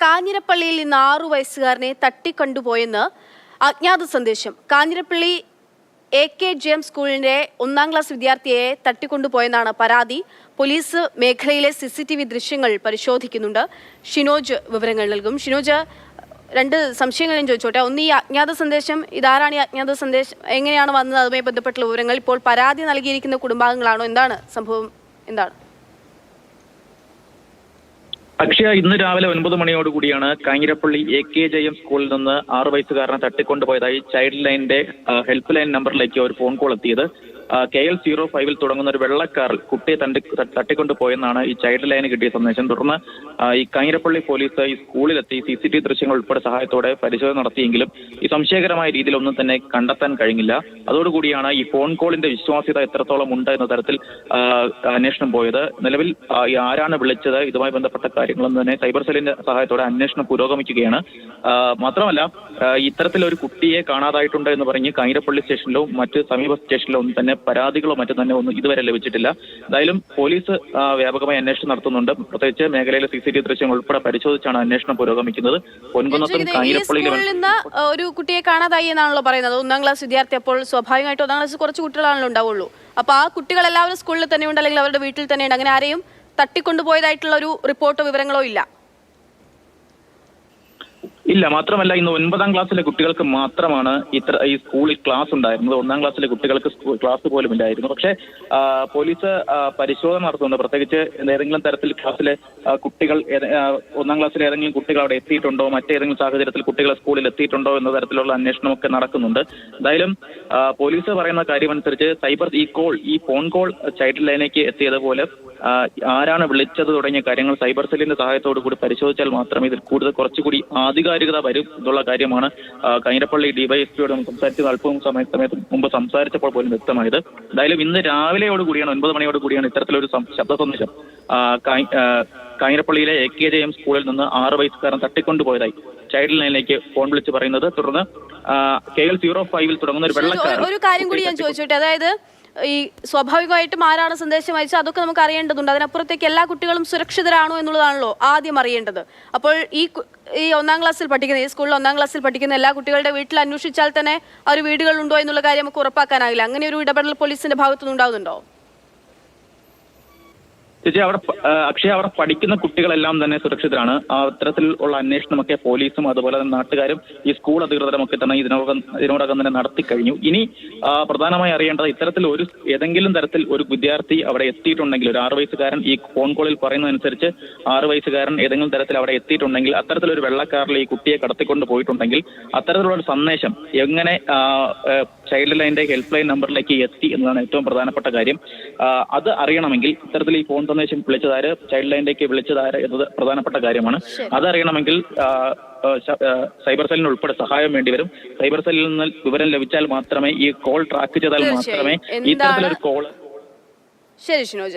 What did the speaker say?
കാഞ്ഞിരപ്പള്ളിയിൽ ഇന്ന് 6 വയസ്സുകാരനെ തട്ടിക്കൊണ്ടുപോയെന്ന് അജ്ഞാത സന്ദേശം. കാഞ്ഞിരപ്പള്ളി AKGM സ്കൂളിന്റെ 1ാം ക്ലാസ് വിദ്യാർത്ഥിയെ തട്ടിക്കൊണ്ടുപോയെന്നാണ് പരാതി. പോലീസ് മേഖലയിലെ CCTV ദൃശ്യങ്ങൾ പരിശോധിക്കുന്നുണ്ട്. ഷിനോജ് വിവരങ്ങൾ നൽകും. ഷിനോജ്, 2 സംശയങ്ങളും ചോദിച്ചോട്ടെ. ഒന്ന്, ഈ അജ്ഞാത സന്ദേശം, ഇതാരാണ് ഈ അജ്ഞാത സന്ദേശം, എങ്ങനെയാണ് വന്നത്, അതുമായി ബന്ധപ്പെട്ടുള്ള വിവരങ്ങൾ. ഇപ്പോൾ പരാതി നൽകിയിരിക്കുന്ന കുടുംബാംഗങ്ങളാണോ, എന്താണ് സംഭവം, എന്താണ്? അക്ഷയ, ഇന്ന് രാവിലെ 9 മണിയോടുകൂടിയാണ് കാഞ്ഞിരപ്പള്ളി AKGM സ്കൂളിൽ നിന്ന് 6 വയസ്സുകാരനെ തട്ടിക്കൊണ്ടുപോയതായി ചൈൽഡ് ലൈനിന്റെ ഹെൽപ്പ് ലൈൻ നമ്പറിലേക്ക് ഒരു ഫോൺ കോൾ എത്തിയത്. KL05 തുടങ്ങുന്ന ഒരു വെള്ളക്കാറിൽ കുട്ടിയെ തട്ടിക്കൊണ്ടുപോയെന്നാണ് ഈ ചൈൽഡ് ലൈന് കിട്ടിയ സന്ദേശം. തുടർന്ന് ഈ കാഞ്ഞിരപ്പള്ളി പോലീസ് ഈ സ്കൂളിലെത്തി CCTV ദൃശ്യങ്ങൾ ഉൾപ്പെടെ സഹായത്തോടെ പരിശോധന നടത്തിയെങ്കിലും ഈ സംശയകരമായ രീതിയിൽ ഒന്നും തന്നെ കണ്ടെത്താൻ കഴിഞ്ഞില്ല. അതോടുകൂടിയാണ് ഈ ഫോൺ കോളിന്റെ വിശ്വാസ്യത എത്രത്തോളം ഉണ്ട് എന്ന തരത്തിൽ അന്വേഷണം പോയത്. നിലവിൽ ആരാണ് വിളിച്ചത്, ഇതുമായി ബന്ധപ്പെട്ട കാര്യങ്ങളൊന്നും തന്നെ സൈബർ സെല്ലിന്റെ സഹായത്തോടെ അന്വേഷണം പുരോഗമിക്കുകയാണ്. മാത്രമല്ല, ഇത്തരത്തിലൊരു കുട്ടിയെ കാണാതായിട്ടുണ്ട് എന്ന് പറഞ്ഞ് കാഞ്ഞിരപ്പള്ളി സ്റ്റേഷനിലോ മറ്റ് സമീപ സ്റ്റേഷനിലോ ഒന്നും തന്നെ പരാതികളോ മറ്റും തന്നെ ഒന്നും ഇതുവരെ ലഭിച്ചിട്ടില്ല. എന്തായാലും പോലീസ് വ്യാപകമായി അന്വേഷണം നടത്തുന്നുണ്ട്. പ്രത്യേകിച്ച് മേഖലയിലെ CCTV ദൃശ്യങ്ങൾ ഉൾപ്പെടെ പരിശോധിച്ചാണ് അന്വേഷണം പുരോഗമിക്കുന്നത്. പൊൻകുന്നത്തും കാഞ്ഞിരപ്പള്ളിയിലും ഒരു കുട്ടിയെ കാണാതായി എന്നാണല്ലോ പറയുന്നത്. 1ാം ക്ലാസ് വിദ്യാർത്ഥി. അപ്പോൾ സ്വാഭാവികമായിട്ടും 1ാം ക്ലാസ് കുറച്ച് കുട്ടികളാണല്ലോ ഉണ്ടാവുള്ളൂ. അപ്പൊ ആ കുട്ടികൾ എല്ലാവരും സ്കൂളിൽ തന്നെ ഉണ്ട്, അല്ലെങ്കിൽ അവരുടെ വീട്ടിൽ തന്നെയുണ്ട്? അങ്ങനെ ആരെയും തട്ടിക്കൊണ്ടുപോയതായിട്ടുള്ള ഒരു റിപ്പോർട്ടോ വിവരങ്ങളോ ഇല്ല? ഇല്ല. മാത്രമല്ല, ഇന്ന് 9ാം ക്ലാസ്സിലെ കുട്ടികൾക്ക് മാത്രമാണ് ഈ സ്കൂളിൽ ക്ലാസ് ഉണ്ടായിരുന്നത്. 1ാം ക്ലാസ്സിലെ കുട്ടികൾക്ക് ക്ലാസ് പോലും ഇല്ലായിരുന്നു. പക്ഷേ പോലീസ് പരിശോധന നടത്തുന്നുണ്ട്. പ്രത്യേകിച്ച് ഏതെങ്കിലും തരത്തിൽ ക്ലാസ്സിലെ കുട്ടികൾ 1ാം ക്ലാസ്സിലെ ഏതെങ്കിലും കുട്ടികൾ അവിടെ എത്തിയിട്ടുണ്ടോ, മറ്റേതെങ്കിലും സാഹചര്യത്തിൽ കുട്ടികൾ സ്കൂളിൽ എത്തിയിട്ടുണ്ടോ എന്ന തരത്തിലുള്ള അന്വേഷണമൊക്കെ നടക്കുന്നുണ്ട്. എന്തായാലും പോലീസ് പറയുന്ന കാര്യമനുസരിച്ച് ഈ ഫോൺ കോൾ ചൈൽഡ് ലൈനിലേക്ക് എത്തിയതുപോലെ ആരാണ് വിളിച്ചത് തുടങ്ങിയ കാര്യങ്ങൾ സൈബർ സെല്ലിന്റെ സഹായത്തോടു കൂടി പരിശോധിച്ചാൽ മാത്രമേ ഇതിൽ കുറച്ചുകൂടി ആധികാരികത വരും എന്നുള്ള കാര്യമാണ് കാഞ്ഞിരപ്പള്ളി ഡിവൈഎസ്പിയോട് സംസാരിച്ചത്. അല്പം സമയത്ത് മുമ്പ് സംസാരിച്ചപ്പോൾ പോലും വ്യക്തമായത്. എന്തായാലും ഇന്ന് രാവിലെയോടുകൂടിയാണ് 9 മണിയോടുകൂടിയാണ് ഇത്തരത്തിലൊരു ശബ്ദ സന്ദേശം കാഞ്ഞിരപ്പള്ളിയിലെ AKGM സ്കൂളിൽ നിന്ന് 6 വയസ്സുകാരൻ തട്ടിക്കൊണ്ടുപോയതായി ചൈൽഡ് ലൈനിലേക്ക് ഫോൺ വിളിച്ച് പറയുന്നത്. തുടർന്ന് KL05 തുടങ്ങുന്ന ഒരു കാര്യം കൂടി ഞാൻ ചോദിച്ചോട്ടെ. അതായത് ഈ സ്വാഭാവികമായിട്ടും ആരാണ് സന്ദേശം അയച്ചത് അതൊക്കെ നമുക്ക് അറിയേണ്ടതുണ്ട്. അതിനപ്പുറത്തേക്ക് എല്ലാ കുട്ടികളും സുരക്ഷിതരാണോ എന്നുള്ളതാണല്ലോ ആദ്യം അറിയേണ്ടത്. അപ്പോൾ ഈ 1ാം ക്ലാസ്സിൽ പഠിക്കുന്ന, ഈ സ്കൂളിൽ 1ാം ക്ലാസ്സിൽ പഠിക്കുന്ന എല്ലാ കുട്ടികളുടെ വീട്ടിൽ അന്വേഷിച്ചാൽ തന്നെ ആ ഒരു വീടുകളുണ്ടോ എന്നുള്ള കാര്യം നമുക്ക് ഉറപ്പാക്കാനാകില്ല. അങ്ങനെ ഒരു ഇടപെടൽ പോലീസിന്റെ ഭാഗത്തുനിന്ന് ഉണ്ടാകുന്നുണ്ടോ? ചേച്ചി, അവിടെ പഠിക്കുന്ന കുട്ടികളെല്ലാം തന്നെ സുരക്ഷിതരാണ്. അത്തരത്തിലുള്ള അന്വേഷണമൊക്കെ പോലീസും അതുപോലെ തന്നെ നാട്ടുകാരും ഈ സ്കൂൾ അധികൃതരുമൊക്കെ തന്നെ ഇതിനോടകം തന്നെ നടത്തി കഴിഞ്ഞു. ഇനി പ്രധാനമായി അറിയേണ്ടത്, ഇത്തരത്തിൽ ഏതെങ്കിലും തരത്തിൽ ഒരു വിദ്യാർത്ഥി അവിടെ എത്തിയിട്ടുണ്ടെങ്കിൽ, ഒരു 6 വയസ്സുകാരൻ ഈ ഫോൺ കോളിൽ പറയുന്നതനുസരിച്ച് 6 വയസ്സുകാരൻ ഏതെങ്കിലും തരത്തിൽ അവിടെ എത്തിയിട്ടുണ്ടെങ്കിൽ, അത്തരത്തിലൊരു വെള്ളക്കാറിൽ ഈ കുട്ടിയെ കടത്തിക്കൊണ്ട് പോയിട്ടുണ്ടെങ്കിൽ അത്തരത്തിലുള്ള ഒരു സന്ദേശം എങ്ങനെ ചൈൽഡ് ലൈനിന്റെ ഹെൽപ്പ് ലൈൻ നമ്പറിലേക്ക് എത്തി എന്നതാണ് ഏറ്റവും പ്രധാനപ്പെട്ട കാര്യം. അത് അറിയണമെങ്കിൽ ഇത്തരത്തിൽ ഈ ഫോൺ സന്ദേശം വിളിച്ചതാര്, ചൈൽഡ് ലൈനിലേക്ക് വിളിച്ചതാര് എന്നത് പ്രധാനപ്പെട്ട കാര്യമാണ്. അതറിയണമെങ്കിൽ സൈബർ സെല്ലിന് ഉൾപ്പെടെ സഹായം വേണ്ടിവരും. സൈബർ സെല്ലിൽ നിന്ന് വിവരം ലഭിച്ചാൽ മാത്രമേ, ഈ കോൾ ട്രാക്ക് ചെയ്താൽ മാത്രമേ ഇത്തരത്തിലൊരു കോൾ. ശരി ഷിനോജ്.